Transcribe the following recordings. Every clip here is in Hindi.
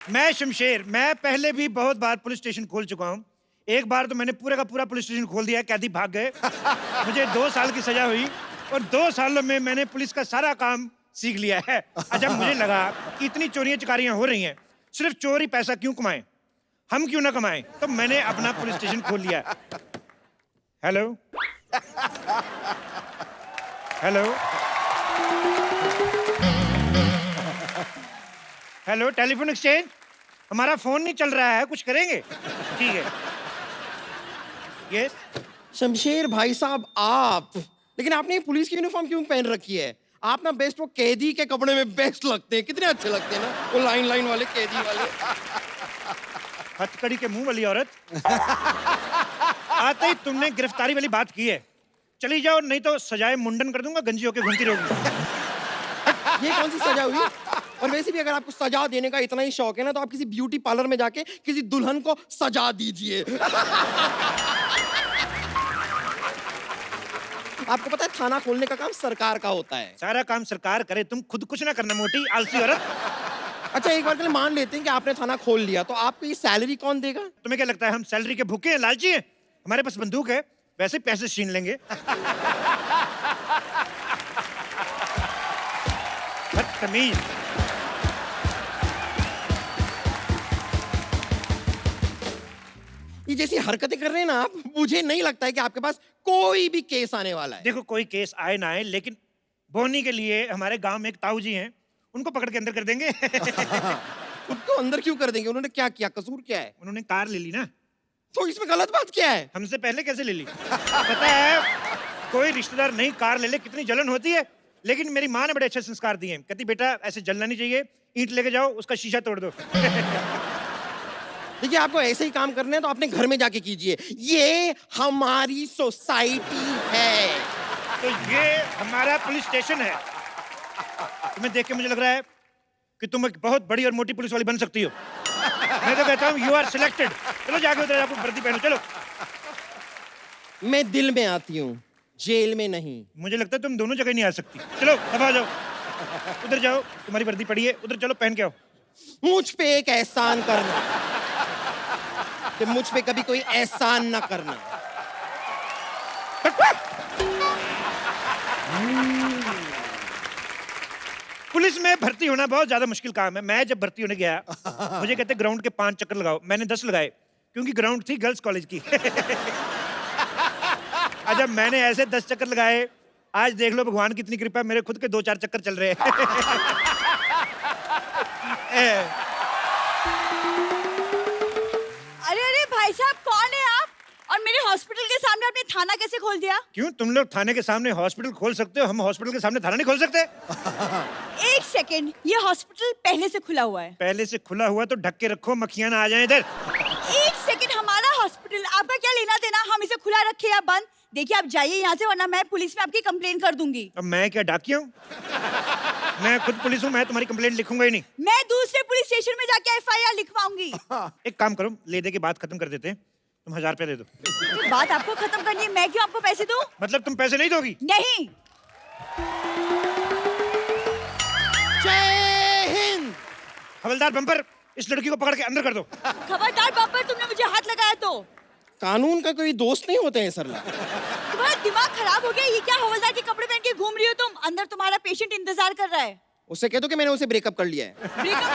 मैं शमशेर, मैं पहले भी बहुत बार पुलिस स्टेशन खोल चुका हूँ। एक बार तो मैंने पूरा का पूरा पुलिस स्टेशन खोल दिया, कैदी भाग गए। मुझे 2 साल की सजा हुई और 2 सालों में मैंने पुलिस का सारा काम सीख लिया है। अच्छा, मुझे लगा कि इतनी चोरियां चकारियां हो रही हैं, सिर्फ चोर ही पैसा क्यों कमाएं, हम क्यों ना कमाएं? तो मैंने अपना पुलिस स्टेशन खोल लिया। Hello hello hello, telephone exchange, हमारा फोन नहीं चल रहा है, कुछ करेंगे? ठीक है। यस। शमशेर भाई साहब, आप लेकिन आपने ये पुलिस की यूनिफॉर्म क्यों पहन रखी है? आप ना बेस्ट वो कैदी के कपड़े में बेस्ट लगते हैं, कितने अच्छे लगते हैं ना, वो लाइन लाइन वाले कैदी वाले। हथकड़ी के मुंह वाली औरत। आते ही तुमने गिरफ्तारी वाली बात की है, चली जाओ, नहीं तो सजाए मुंडन कर दूंगा, गंजी होके घूमती रहोगी। ये कौन सी सजा हुई? और वैसे भी अगर आपको सजा देने का इतना ही शौक है ना, तो आप किसी ब्यूटी पार्लर में जाके किसी दुल्हन को सजा दीजिए। आपको पता है थाना खोलने का काम सरकार का होता है। सारा काम सरकार करे, तुम खुद कुछ ना करना, मोटी आलसी औरत। अच्छा, एक बार के लिए मान लेते हैं कि आपने थाना खोल लिया, तो आपको ये सैलरी कौन देगा? तुम्हें क्या लगता है हम सैलरी के भूखे हैं, लालची हैं? हमारे पास बंदूक है, वैसे पैसे छीन लेंगे। बदतमीज। ये जैसी हरकतें कर रहे हैं ना आप, मुझे नहीं लगता है कि आपके पास कोई भी केस आने वाला है। देखो, कोई केस आए ना आए, लेकिन बोनी के लिए हमारे गांव में एक ताऊ जी हैं, उनको पकड़ के अंदर कर देंगे। उनको अंदर क्यों कर देंगे? उन्होंने क्या किया? कसूर क्या है? उन्होंने कार ले ली ना। तो इसमें गलत बात क्या है? हमसे पहले कैसे ले ली? पता है, कोई रिश्तेदार नहीं कार ले ले, कितनी जलन होती है। लेकिन मेरी माँ ने बड़े अच्छे संस्कार दिए हैं, कहती बेटा ऐसे जलना नहीं चाहिए, ईंट लेके जाओ, उसका शीशा तोड़ दो। देखिए, आपको ऐसे ही काम करने हैं तो अपने घर में जाके कीजिए। ये हमारी सोसाइटी है। तो ये हमारा पुलिस स्टेशन है। तुम्हें देख के मुझे लग रहा है कि तुम एक बहुत बड़ी और मोटी पुलिस वाली बन सकती हो। मैं तो कहता हूँ यू आर सिलेक्टेड। चलो जाके उधर आपको वर्दी पहनो, चलो। मैं दिल में आती हूँ, जेल में नहीं। मुझे लगता है तुम दोनों जगह नहीं आ सकती। चलो दबा जाओ, उधर जाओ, तुम्हारी वर्दी पड़ी है, उधर चलो पहन के आओ। मुझ पे एक एहसान करना कि मुझ पे कभी कोई एहसान ना करना। पुलिस में भर्ती होना बहुत ज्यादा मुश्किल काम है। मैं जब भर्ती होने गया, मुझे कहते ग्राउंड के 5 चक्कर लगाओ, मैंने 10 लगाए, क्योंकि ग्राउंड थी गर्ल्स कॉलेज की। जब मैंने ऐसे 10 चक्कर लगाए, आज देख लो भगवान की इतनी कृपा, मेरे खुद के 2-4 चक्कर चल रहे हैं। अरे अरे भाई साहब, कौन है आप? और मेरे हॉस्पिटल के सामने आपने थाना कैसे खोल दिया? क्यों, तुम लोग थाने के सामने हॉस्पिटल खोल सकते हो, हम हॉस्पिटल के सामने थाना नहीं खोल सकते? एक सेकेंड, ये हॉस्पिटल पहले से खुला हुआ है। पहले से खुला हुआ तो ढक के रखो, मक्खियां ना आ जाएं इधर। एक सेकेंड, हमारा हॉस्पिटल, आपका क्या लेना देना हम इसे खुला रखे या बंद? देखिए आप जाइए यहाँ से, वरना मैं पुलिस में आपकी कंप्लेन कर दूंगी। अब मैं क्या डाकिया हूँ? मैं खुद पुलिस हूँ, मैं तुम्हारी कंप्लेंट लिखूंगा ही नहीं। मैं दूसरे पुलिस स्टेशन में जाके FIR लिखवाऊंगी। एक काम करो, ले दे के बात खत्म कर देते हैं, तुम 1000 रुपया दे दो। बात आपको खत्म करनी है, मैं क्यों आपको पैसे दूं? मतलब तुम पैसे नहीं दोगी? नहीं। जय हिंद। हवलदार बम्पर, इस लड़की को पकड़ के अंदर कर दो। खबरदार बम्पर, तुमने मुझे हाथ लगाया तो। कानून का कोई दोस्त नहीं होते हैं सरला। तुम्हारा दिमाग खराब हो गया? ये क्या हवलदार के कपड़े पहन के घूम रही हो तुम? अंदर तुम्हारा पेशेंट इंतजार कर रहा है। उससे कह दो कि मैंने उसे ब्रेकअप कर लिया है। ब्रेकअप?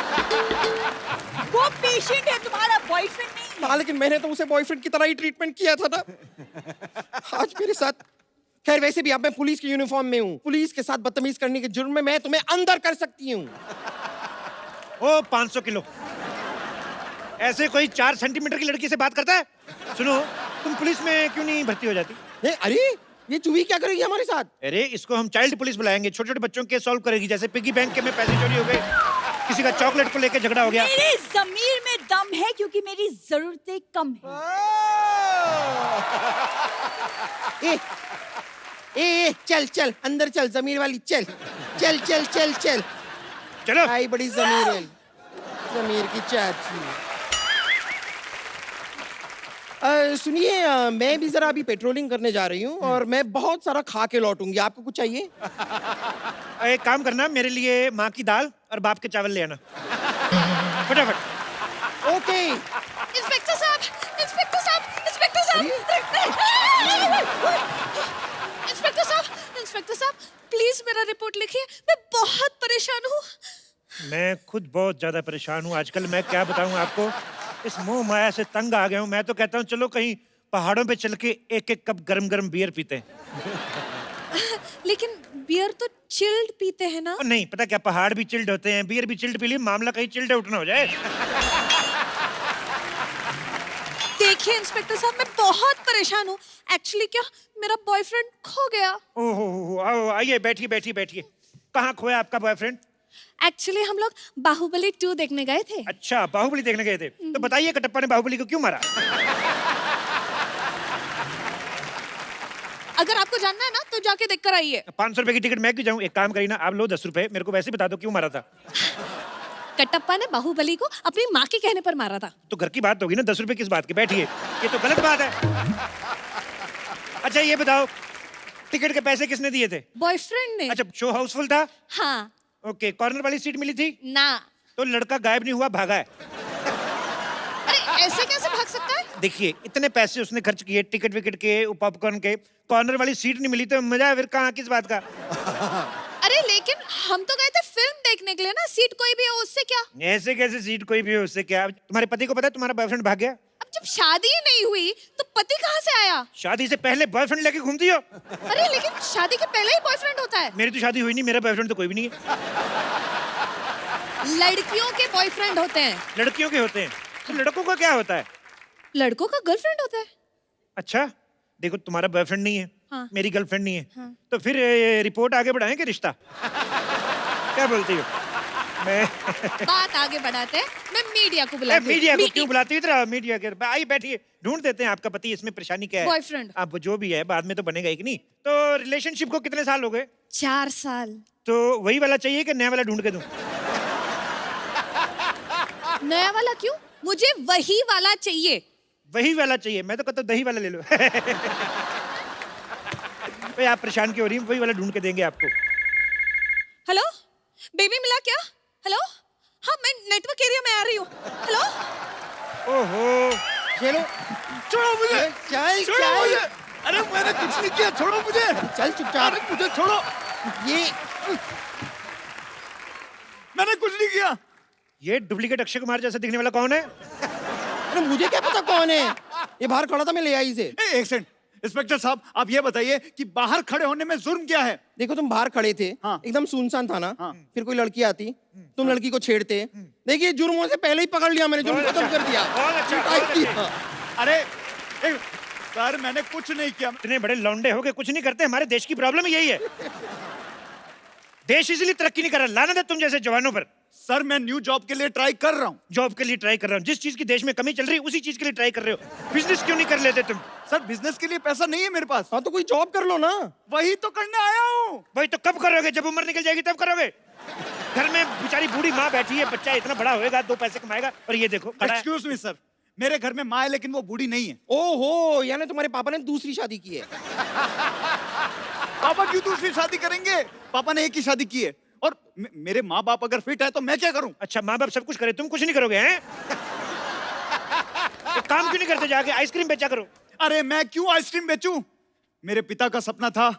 वो पेशेंट है, तुम्हारा बॉयफ्रेंड नहीं है। हाँ, लेकिन मैंने तो उसे बॉयफ्रेंड की तरह ही ट्रीटमेंट किया था ना। आज मेरे साथ। खैर, वैसे भी अब मैं पुलिस की यूनिफॉर्म में हूँ, पुलिस के साथ बदतमीज करने के जुर्म में मैं तुम्हें अंदर कर सकती हूँ। ओ 500 किलो, ऐसे कोई 4 सेंटीमीटर की लड़की से बात करता है? सुनो, तुम पुलिस में क्यों नहीं भर्ती हो जाती? अरे, ये चूही क्या करेगी हमारे साथ? अरे इसको हम चाइल्ड पुलिस बुलाएंगे, छोटे छोटे बच्चों के सॉल्व करेगी, जैसे पिगी बैंक के में पैसे चोरी हो गए, किसी का चॉकलेट को लेकर झगड़ा हो गया। मेरे ज़मीर में दम है, क्योंकि मेरी जरूरतें कम हैं। ए, चल चल अंदर चल, जमीर वाली चल चल चल चल चल। चलो। आई बड़ी जमीर है, जमीर की चाची। सुनिए, मैं भी जरा अभी पेट्रोलिंग करने जा रही हूँ और मैं बहुत सारा खा के लौटूंगी। आपको कुछ चाहिए? एक काम करना, मेरे लिए माँ की दाल और बाप के चावल ले आना फटाफट। ओके इंस्पेक्टर साहब, इंस्पेक्टर साहब, इंस्पेक्टर साहब, इंस्पेक्टर साहब, प्लीज मेरा रिपोर्ट लिखिए, मैं बहुत परेशान हूँ। मैं खुद बहुत ज्यादा परेशान हूँ आजकल। मैं क्या बताऊँ आपको, इस मोह माया से तंग आ गया हूँ। मैं तो कहता हूँ चलो कहीं पहाड़ों पे चल के एक एक कप गरम गरम बियर पीते हैं। लेकिन बियर तो चिल्ड पीते हैं ना? और नहीं पता क्या, पहाड़ भी चिल्ड होते हैं, बियर भी चिल्ड पी ली, मामला कहीं चिल्ड आउट ना हो जाए। देखिए इंस्पेक्टर साहब, मैं बहुत परेशान हूँ। एक्चुअली क्या, मेरा बॉयफ्रेंड खो गया। ओहो, आओ आइए, बैठिए बैठिए बैठिए। कहाँ खोया आपका बॉयफ्रेंड? एक्चुअली हम लोग बाहुबली 2 देखने गए थे। अच्छा, बाहुबली देखने गए थे। तो बताइए कटप्पा ने बाहुबली को क्यों मारा? अगर आपको जानना है ना तो जाके देख कर आइए। 500 रुपए की टिकट मैं क्यों जाऊं? एक काम करिए ना, आप लो 10 रुपए, मेरे को वैसे बता दो क्यों मारा था। कटप्पा ने बाहुबली को अपनी माँ के कहने पर मारा था। तो घर की बात होगी ना, 10 रुपए किस बात की? बैठिए, ये तो गलत बात है। अच्छा ये बताओ, टिकट के पैसे किसने दिए थे? बॉयफ्रेंड ने। अच्छा, शो हाउसफुल था? हाँ। ओके, कॉर्नर वाली सीट मिली थी? ना। तो लड़का गायब नहीं हुआ, भागा है। अरे ऐसे कैसे भाग सकता है? देखिए, इतने पैसे उसने खर्च किए टिकट विकेट के, पॉपकॉर्न के, कॉर्नर वाली सीट नहीं मिली तो मजा है फिर कहाँ, किस बात का? अरे लेकिन हम तो गए थे फिल्म देखने के लिए ना, सीट कोई भी हो उससे क्या? ऐसे कैसे सीट कोई भी हो, उससे क्या? तुम्हारे पति को पता है तुम्हारा बॉयफ्रेंड भाग गया? अब जब शादी ही नहीं हुई तो पति कहाँ से आया? शादी से पहले बॉयफ्रेंड लेके घूमती हो? अरे लेकिन शादी के पहले ही बॉयफ्रेंड होता है। मेरी तो शादी हुई नहीं, मेरा बॉयफ्रेंड तो कोई भी नहीं है। लड़कियों के बॉयफ्रेंड होते हैं। लड़कियों के होते हैं, तो लड़कों का क्या होता है? लड़कों का गर्लफ्रेंड होता है। अच्छा, देखो तुम्हारा बॉयफ्रेंड नहीं है, हाँ। मेरी गर्लफ्रेंड नहीं है, हाँ। तो फिर रिपोर्ट आगे बढ़ाएं कि रिश्ता? क्या बोलती हो? मैं बात आगे बढ़ाते हैं, मैं मीडिया को बुलाती हूँ। मीडिया को क्यों बुलाती? इधर आओ, मीडिया के आइए बैठिए, ढूंढ देते हैं आपका पति, इसमें परेशानी क्या है? बॉयफ्रेंड। अब जो भी है बाद में तो बनेगा ही कि नहीं। तो रिलेशनशिप को कितने साल हो गए? 4 साल। तो वही वाला चाहिए कि नया वाला ढूंढ के दूं? नया वाला क्यों? मुझे वही वाला चाहिए। वही वाला चाहिए? मैं तो कहता हूं दही वाला ले लो। भाई आप परेशान क्यों हो रही हैं? वही वाला ढूंढ के देंगे आपको। हेलो, बेबी मिला क्या? हेलो, हाँ मैं नेटवर्क एरिया में आ रही हूँ। हेलो। ओहो, चलो छोड़ो मुझे, चल छोड़ो मुझे। चल अरे मैंने कुछ नहीं किया, छोड़ो मुझे। चल चुपचाप। अरे मुझे छोड़ो, ये मैंने कुछ नहीं किया। ये डुप्लीकेट अक्षय कुमार जैसा दिखने वाला कौन है? अरे मुझे क्या पता कौन है, ये बाहर खड़ा था, मैं ले आई इसे। एक सेकंड, इंस्पेक्टर साहब आप ये बताइए कि बाहर खड़े होने में जुर्म क्या है? देखो तुम बाहर खड़े थे, हाँ। एकदम सुनसान था ना, हाँ। फिर कोई लड़की आती, तुम लड़की को छेड़ते। देखिए जुर्मों से पहले ही पकड़ लिया मैंने, जुर्म बहुत खत्म अच्छा, कर दिया। बहुत अच्छा, पिटाई बहुत की। अच्छा। अरे सर मैंने कुछ नहीं किया। इतने बड़े लौंडे हो के कुछ नहीं करते? हमारे देश की प्रॉब्लम यही है। देश इसलिए तरक्की नहीं कर रहा, लानत है तुम जैसे जवानों पर। सर मैं न्यू जॉब के लिए ट्राई कर रहा हूँ। जॉब के लिए ट्राई कर रहा हूँ? जिस चीज की देश में कमी चल रही है उसी चीज के लिए ट्राई कर रहे हो। बिजनेस क्यों नहीं कर लेते तुम? सर बिजनेस के लिए पैसा नहीं है मेरे पास। हाँ तो कोई जॉब कर लो ना। वही तो करने आया हूँ। भाई तो कब करोगे? जब उम्र निकल जाएगी तब करोगे? घर में बेचारी बूढ़ी माँ बैठी है, बच्चा इतना बड़ा होएगा, 2 पैसे कमाएगा, और ये देखो खड़ा है। एक्सक्यूज मी सर, मेरे घर में माँ है लेकिन वो बूढ़ी नहीं है। ओहो, यानी तुम्हारे पापा ने दूसरी शादी की है। पापा क्यों दूसरी शादी करेंगे? पापा ने एक ही शादी की है। और मेरे माँ बाप अगर फिट है तो मैं क्या करूं? अच्छा, माँ बाप सब कुछ करे, तुम कुछ नहीं करोगे हैं? एक काम क्यों नहीं करते, जाके आइसक्रीम बेचा करो। अरे मैं क्यों आइसक्रीम बेचूं? मेरे पिता का सपना था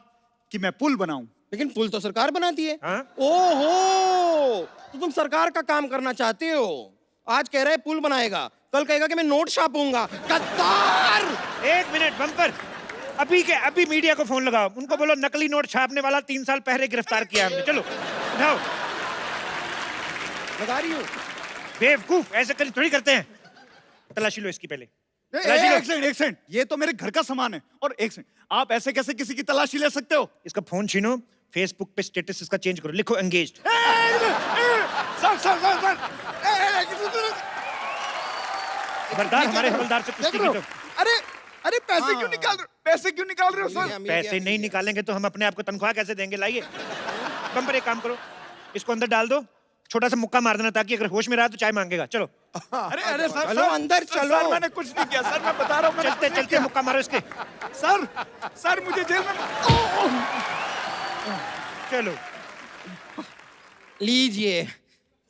कि मैं पुल बनाऊं। लेकिन पुल तो सरकार बनाती है। हाँ? ओहो, तो तुम सरकार का काम करना चाहते हो। आज कह रहा है पुल बनाएगा, कल कहेगा कि मैं नोट छापूंगा। गद्दार! 1 मिनट बम्पर, अभी के अभी मीडिया को फोन लगाओ, उनको बोलो नकली नोट छापने वाला 3 साल पहले गिरफ्तार किया हमने। चलो उठाओ। लगा रही हूँ। बेवकूफ, ऐसे कर थोड़ी करते हैं। तलाशी लो इसकी पहले। तलाशी लो। एक सेकंड, ये तो मेरे घर का सामान है। और एक सेकंड, आप ऐसे कैसे किसी की तलाशी ले सकते हो? इसका फोन छीनो, फेसबुक पे स्टेटस इसका चेंज करो, लिखो एंगेज्ड। सर खबरदार, हमारे हवलदार से कुश्ती की तो। अरे अरे पैसे क्यों निकाल रहे हो? पैसे क्यों निकाल रहे हो सर? पैसे नहीं निकालेंगे तो हम अपने आप को तनख्वाह कैसे देंगे? लाइए बम्पर, एक काम करो, इसको अंदर डाल दो, छोटा सा मुक्का मार देना, ताकि अगर होश में रहा तो चाय मांगेगा। चलो अरे अरे सर, चलो अंदर चलो। सर मैंने कुछ नहीं किया सर, मैं बता रहा हूँ। चलते चलते मुक्का मारो इसके। सर सर मुझे जेल में चलो लीजिए,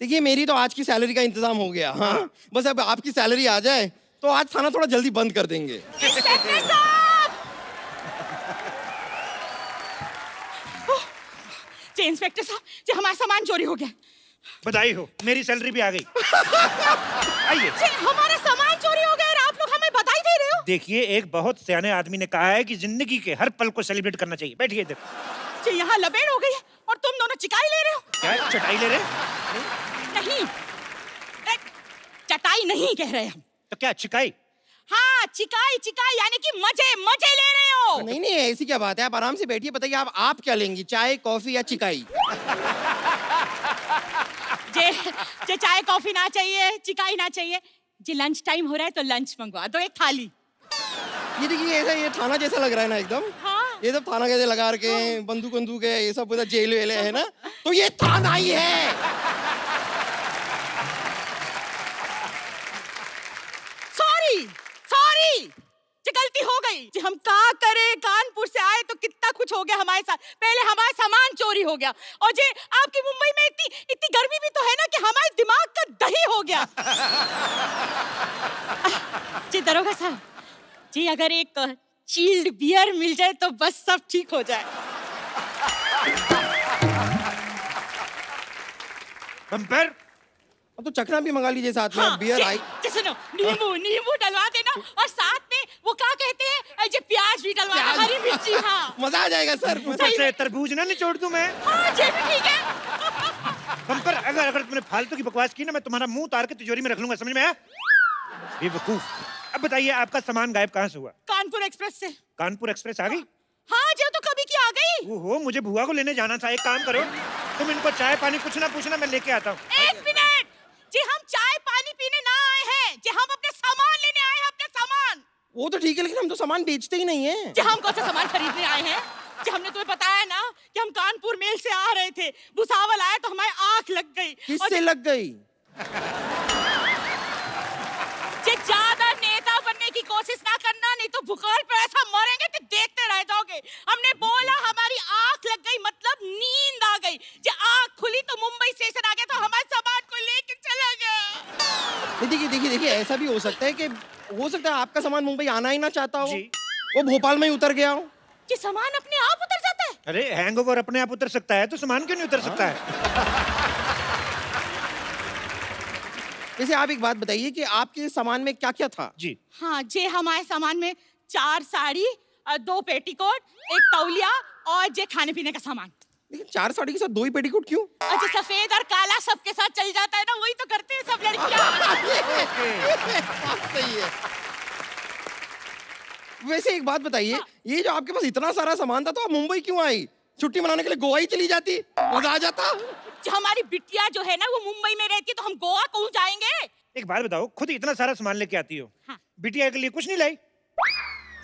देखिए मेरी तो आज की सैलरी का इंतजाम हो गया। हाँ, बस अब आपकी सैलरी आ जाए तो आज थाना थोड़ा जल्दी बंद कर देंगे। इंस्पेक्टर साहब! जी इंस्पेक्टर साहब, जी हमारा सामान चोरी हो गया। बधाई हो, मेरी सैलरी भी आ गई। आइए। जी हमारा सामान चोरी हो गया और आप लोग हमें बधाई दे रहे हो? देखिए, एक बहुत सियाने आदमी ने कहा है कि जिंदगी के हर पल को सेलिब्रेट करना चाहिए। बैठिए इधर। जी यहाँ लपेट हो गई है और तुम दोनों चिकाई ले रहे हो? क्या चटाई ले रहे? नहीं, चटाई नहीं कह रहे हम। तो क्या चिकाई? हाँ, चिकाई चिकाई यानी कि मजे मजे ले रहे हो। नहीं नहीं, ऐसी क्या बात है, आप आराम से बैठिए। बताइए आप क्या लेंगी, चाय कॉफी या चिकाई? जे चाय कॉफी ना चाहिए, चिकाई ना चाहिए, जी लंच टाइम हो रहा है तो लंच मंगवा दो, एक थाली। ये देखिए ऐसा, ये थाना जैसा लग रहा है ना एकदम। हाँ। ये सब थाना कैसे लगा रखे हैं, बंदूक बंदूक है, ये सब जेल वेल है ना, तो ये थाना ही है। सॉरी सॉरी, जी गलती हो गई जी। हम क्या करें, कानपुर से आए तो कितना कुछ हो गया हमारे साथ। पहले हमारा सामान चोरी हो गया और जी आपकी मुंबई में इतनी गर्मी भी तो है ना कि हमारे दिमाग का दही हो गया। जी दरोगा साहब जी, अगर एक चिल्ड बियर मिल जाए तो बस सब ठीक हो जाए। बम्पर। अब तो चखना भी मंगा लीजिए साथ में। हाँ, बियर आई। सुनो, नींबू नींबू डलवा देना और साथ में वो क्या कहते हैं, जो प्याज भी डलवा देना, हरी मिर्ची। हाँ मजा आ जाएगा सर। ऊपर से तरबूज ना निचोड़ दूं मैं। हाँ जी भी ठीक है। बम्पर, अगर तुमने फालतू की बकवास की ना, मैं तुम्हारा मुंह उतार के तिजोरी में रख लूंगा, समझ में आया? बेवकूफ। अब बताइए, आपका सामान गायब कहाँ से हुआ? कानपुर एक्सप्रेस से। कानपुर एक्सप्रेस आ गई? हाँ जी, तो कभी की आ गई। ओहो, मुझे बुआ को लेने जाना था। एक काम करो, तुम इनको चाय पानी कुछ ना पूछना, मैं लेके आता हूँ। एक मिनट जी, हम चाय पानी पीने ना आए हैं जी, हम अपने सामान लेने आए हैं, अपने सामान। वो तो ठीक है, लेकिन हम तो सामान बेचते ही नहीं है। जी हम कौन सा सामान खरीदने आए हैं जी? हमने तुम्हें बताया ना कि हम कानपुर मेल से आ रहे थे, भुसावल आया तो हमारी आंख लग गई। किससे लग गई? जी ज्यादा नेता बनने की कोशिश ना करना, नहीं तो भूगोल पे ऐसा मरेंगे कि देखते रह जाओगे। हमने बोला हमारी आंख लग गई, मतलब नींद आ गई जी। आंख खुली तो मुंबई स्टेशन आ गया, तो हमारे सामान को लेके चला गया। देखिए ऐसा भी हो सकता है कि आपका सामान मुंबई आना ही ना चाहता हो, जी। वो भोपाल में ही उतर गया हो। जी सामान अपने आप उतर जाता है? अरे हैंगओवर अपने आप उतर सकता है तो सामान क्यों नहीं उतर सकता है? वैसे आप एक बात बताइए कि आपके सामान में क्या क्या था? जी। हाँ जी, हमारे सामान में 4 साड़ी, 2 पेटीकोट, 1 तौलिया और जे खाने पीने का सामान। लेकिन 4 साड़ी के साथ 2 ही पेटीकोट क्यों? अच्छा, सफेद और काला सबके साथ चल जाता है ना, वही तो करते हैं सब लड़कियां। सही है। वैसे एक बात बताइए, ये जो आपके पास इतना सारा सामान था, तो आप मुंबई क्यों आई? छुट्टी मनाने के लिए गोवा ही चली जाती, मजा आ जाता। जो हमारी बिटिया जो है ना, वो मुंबई में रहती है, तो हम गोवा क्यों जाएंगे? एक बात बताओ, खुद इतना सारा सामान लेके आती हो, हाँ। बिटिया के लिए कुछ नहीं लाई?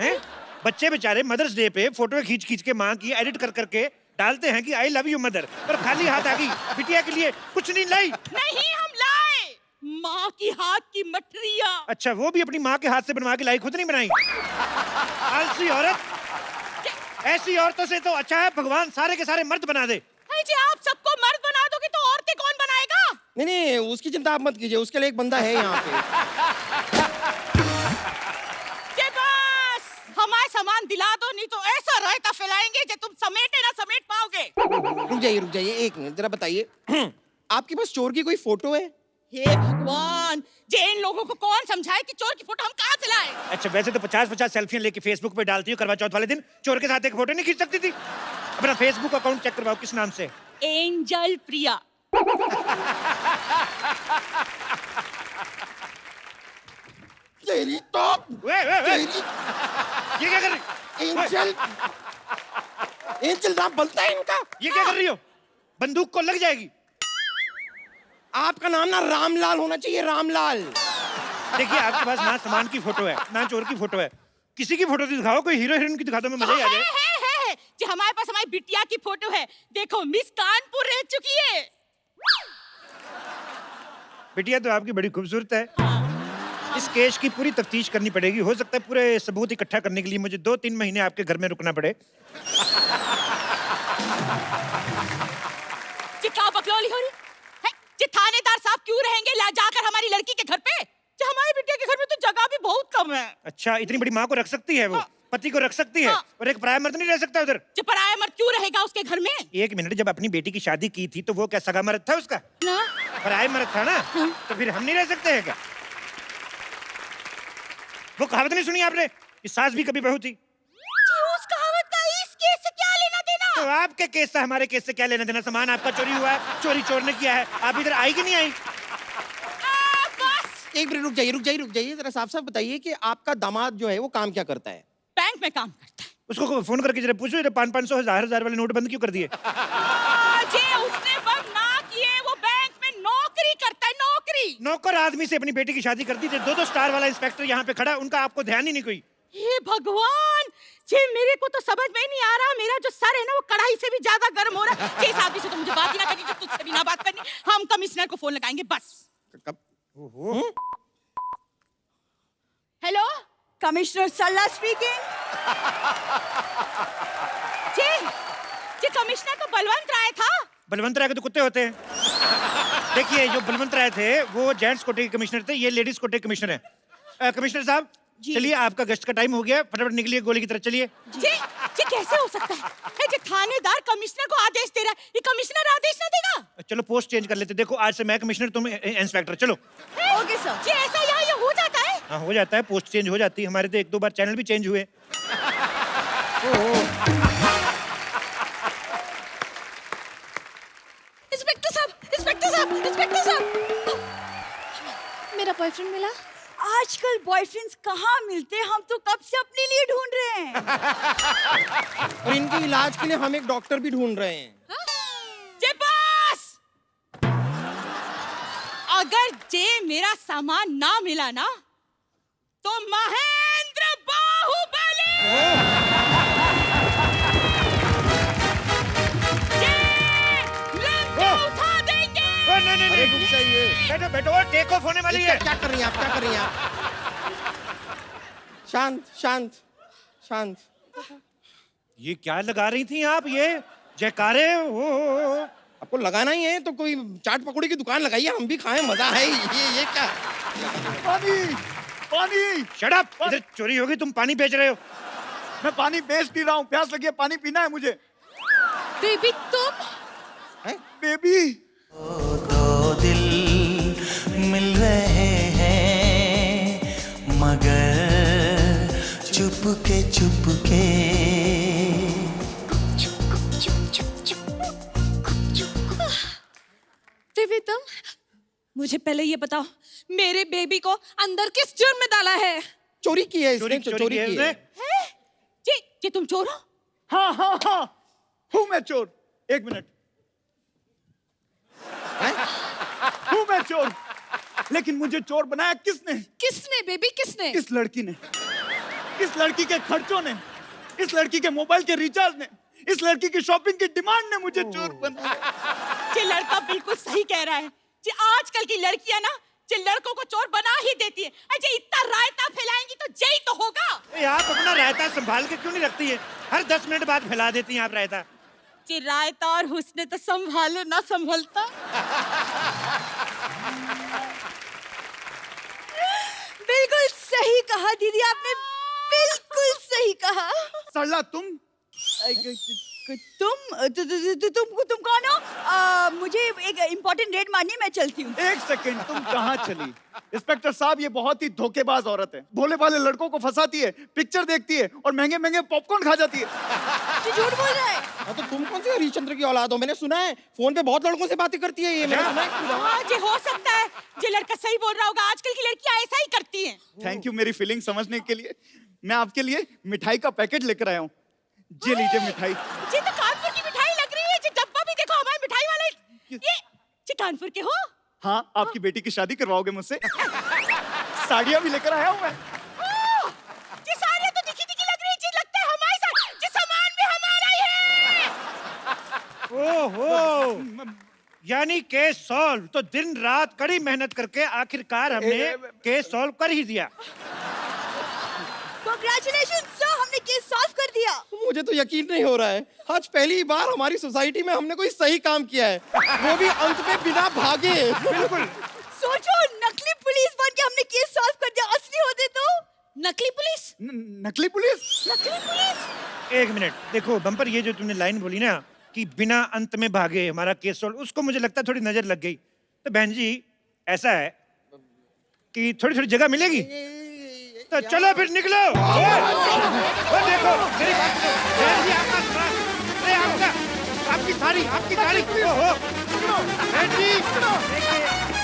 हैं? बच्चे बेचारे मदर्स डे पे फोटो खींच खींच के माँ की एडिट कर करके डालते हैं कि आई लव यू मदर, पर खाली हाथ आ गई, बिटिया के लिए कुछ नहीं लाई। नहीं, हम लाए माँ की हाथ की मठरिया। अच्छा, वो भी अपनी माँ के हाथ से बनवा के लाई, खुद नहीं बनाई? आलसी औरत। ऐसी औरतों से तो अच्छा है भगवान सारे के सारे मर्द बना दे। जी आप सबको मर्द बना दोगे तो औरतें कौन बनाएगा? नहीं, उसकी चिंता आप मत कीजिए, उसके लिए एक बंदा है यहाँ पे। जे बस हमारा सामान दिला दो, नहीं तो ऐसा रायता फैलाएंगे कि तुम समेटे ना समेट पाओगे। रुक जाइए एक मिनट, जरा बताइए, आपके पास चोर की कोई फोटो है? हे भगवान, जे इन लोगों को कौन समझाए कि चोर की फोटो हम कहाँ से लाए? अच्छा, वैसे तो 50-50 सेल्फियां लेके फेसबुक पे डालती हो, करवा चौथ वाले दिन चोर के साथ एक फोटो नहीं खींच सकती थी? अपना फेसबुक अकाउंट चेक करवाओ, किस नाम से? एंजल प्रिया। तेरी तो ये क्या कर रही? एंजल नाम बनता है इनका। ये क्या कर रही हो? बंदूक को लग जाएगी। आपका नाम ना रामलाल होना चाहिए, रामलाल। देखिए, आपके पास ना सामान की फोटो है ना चोर की फोटो है, किसी की फोटो दिखाओ, कोई हीरो हीरोइन की दिखा दो, मैं मजा ही आ जाए। है जी, हमारे पास हमारी बिटिया की फोटो है, देखो मिस कानपुर रह चुकी है। बिटिया तो आपकी बड़ी खूबसूरत है। इस केस की पूरी तफ्तीश करनी पड़ेगी, हो सकता है पूरे सबूत इकट्ठा करने के लिए मुझे 2-3 महीने आपके घर में रुकना पड़े। जी क्या बकलौली हो रही है? जी थानेदार साहब क्यों रहेंगे ला जाकर हमारी लड़की के घर पे? जो हमारी बिटिया के घर में तो जगह भी बहुत कम है। अच्छा, इतनी बड़ी माँ को रख सकती है वो? हाँ। पति को रख सकती है? हाँ। और एक पराया मर्द नहीं रह सकता उधर? जो पराया मर्द क्यों रहेगा उसके घर में? एक मिनट, जब अपनी बेटी की शादी की थी तो वो क्या सगा मर्द था उसका? ना? पराया मर्द था ना? तो फिर हम नहीं रह सकते हैं क्या? वो कहावत नहीं सुनी आपने कि सास भी कभी बहू थी? जी, उस कहावत का इस केस से क्या लेना देना? तो आपके केस से हमारे केस से क्या लेना देना? सामान आपका चोरी हुआ है, चोरी चोर ने किया है, आप इधर आई कि नहीं आई? बस एक मिनट रुक जाइए जरा साफ साफ बताइए कि आपका दामाद जो है वो काम क्या करता है? बैंक में काम करता है। उसको फोन करके जरा पूछो, ये 500 1000 वाले नोट बंद क्यों कर दिए? जी, उसने बंद ना किए, वो बैंक में नौकरी करता है, नौकरी। नौकर आदमी से अपनी बेटी की शादी कर दी थी, 2-2 स्टार वाला इंस्पेक्टर यहाँ पे खड़ा, उनका आपको ध्यान ही नहीं कोई। हे भगवान जी, मेरे को तो समझ में नहीं आ रहा, मेरा जो सर है ना वो कढ़ाई से भी ज्यादा गर्म हो रहा है। इस आदमी से तो मुझे बात ही ना करनी, जो तुझसे भी ना बात करनी। हम कमिश्नर को फोन लगाएंगे बस। कब? ओहो, हेलो, कमिश्नर सल्ला स्पीकिंग। जी जी, कमिश्नर तो बलवंत राय था। बलवंत राय के तो कुत्ते होते हैं। देखिए, जो बलवंत राय थे वो जेंट्स कोटे के कमिश्नर थे, ये लेडीज कोटे के कमिश्नर है। कमिश्नर साहब, चलिए, आपका गश्त का टाइम हो गया, फटाफट निकलिए गोली की तरफ, चलिए। जी जी, कैसे हो सकता है? जो थानेदार कमिश्नर को आदेश दे रहा है, ये कमिश्नर आदेश ना देगा? चलो पोस्ट चेंज कर लेते, देखो आज से मैं कमिश्नर, तुम इंस्पेक्टर, चलो। Okay sir. जी, ऐसा यहाँ ये हो जाता है? हाँ, हो जाता है, पोस्ट चेंज हो जाती है, हमारे तो 1-2 बार चैनल भी चेंज हुए। इंस्पेक्टर साहब, इंस्पेक्टर साहब, इंस्पेक्टर साहब, मेरा बॉयफ्रेंड मिला। आजकल बॉयफ्रेंड्स कहाँ मिलते हैं? हम तो कब से अपने लिए ढूंढ रहे हैं। और इनके इलाज के लिए हम एक डॉक्टर भी ढूंढ रहे हैं। जे बस, अगर जे मेरा सामान ना मिला ना तो महेंद्र बाहुबली जे लंका उठा देंगे। नहीं, अरे रुक जाइए। बैठो बैठो, टेक ऑफ होने वाली है। क्या कर रही हैं आप? क्या कर रही हैं आप? शांत शांत शांत। ये क्या लगा रही थी आप? ये जयकारे हो। आपको लगाना ही है तो कोई चाट पकौड़ी की दुकान लगाइए, हम भी खाएं, मजा है। ये क्या? पानी पानी। शट अप, इधर चोरी होगी, तुम पानी बेच रहे हो। मैं पानी बेच नहीं रहा हूँ, प्यास लगी है, पानी पीना है मुझे। बेबी तुम? है? बेबी, दो दिल मिल रहे हैं मगर चुपके चुपके। बेबी तुम? मुझे पहले ये बताओ, मेरे बेबी को अंदर किस जुर्म में डाला है? चोरी की है इसने, चोरी चोरी की है की उसने। है। जी जी, तुम चोर हो? हाँ हाँ हाँ, हूँ मैं चोर। एक मिनट, हैं? हूँ मैं चोर, लेकिन मुझे चोर बनाया किसने? किसने बेबी, किसने? इस लड़की ने, इस लड़की के खर्चों ने, इस लड़की के मोबाइल के रिचार्ज ने, इस लड़की की शॉपिंग की डिमांड ने मुझे चोर बनाया। ये लड़का बिल्कुल सही कह रहा है। जी, आजकल की लड़कियां ना जे लड़कों को चोर बना ही देती है। अजय इतना रायता फैलाएंगी तो जय तो होगा। ए, आप अपना रायता संभाल के क्यों नहीं रखती है? हर 10 मिनट बाद फैला देती हैं आप रायता। जी, रायता और हुस्न तो संभाले ना संभलता। बिल्कुल सही कहा दीदी, आपने बिल्कुल सही कहा। सरला तुम तुम कौन हो? मुझे एक इम्पोर्टेंट रेड मारनी है, मैं चलती हूँ। एक सेकंड, तुम कहाँ चली? इंस्पेक्टर साहब, ये बहुत ही धोखेबाज औरत है। भोले भाले लड़कों को फंसाती है, पिक्चर देखती है और महंगे महंगे पॉपकॉर्न खा जाती है। जी, झूठ बोल रहा है। हाँ, तो तुम कौन सी हरिश्चंद्र की औलाद हो? मैंने सुना है फोन पे बहुत लड़कों से बातें करती है ये, मैंने सुना है। हाँ जी, हो सकता है ये लड़का सही बोल रहा होगा। आजकल की लड़कियां ऐसा ही करती हैं। थैंक यू मेरी फीलिंग समझने के लिए। मैं आपके लिए मिठाई का पैकेट लेकर आया हूँ, ये लीजिए मिठाई। जी, तो कानपुर की मिठाई लग रही है। जी, डब्बा भी देखो, हमारे मिठाई वाले ये जी कानपुर के हो? हाँ, आपकी बेटी की शादी करवाओगे मुझसे? साड़ियाँ भी लेकर आया हूँ मैं। जी, साड़ियाँ तो दिखी दिखी लग रही है। जी, लगता है हमारे साथ। जी, सामान भी हमारा ही है। ओहो, यानी केस सॉल्व। तो दिन रात कड़ी मेहनत करके आखिरकार हमने केस सॉल्व कर ही दिया। कांग्रेचुलेशन सर, हमने केस सॉल्व कर दिया। मुझे तो यकीन नहीं हो रहा है। आज पहली बार हमारी सोसाइटी में हमने कोई सही काम किया है, वो भी अंत में बिना भागे। बिल्कुल। सोचो, नकली पुलिस बन के हमने केस सॉल्व कर दिया, असली होते तो नकली पुलिस। नकली पुलिस? नकली पुलिस। एक मिनट, देखो बम्पर, ये जो तुमने लाइन बोली ना कि बिना अंत में भागे हमारा केस सॉल्व, उसको मुझे लगता है थोड़ी नजर लग गई। तो बहन जी ऐसा है कि थोड़ी थोड़ी जगह मिलेगी, तो चलो फिर निकलो। वो देखो मेरी बात सुनो, बहन जी आपका, अरे आपका, आपकी साड़ी, ओहो, बहन जी देखिए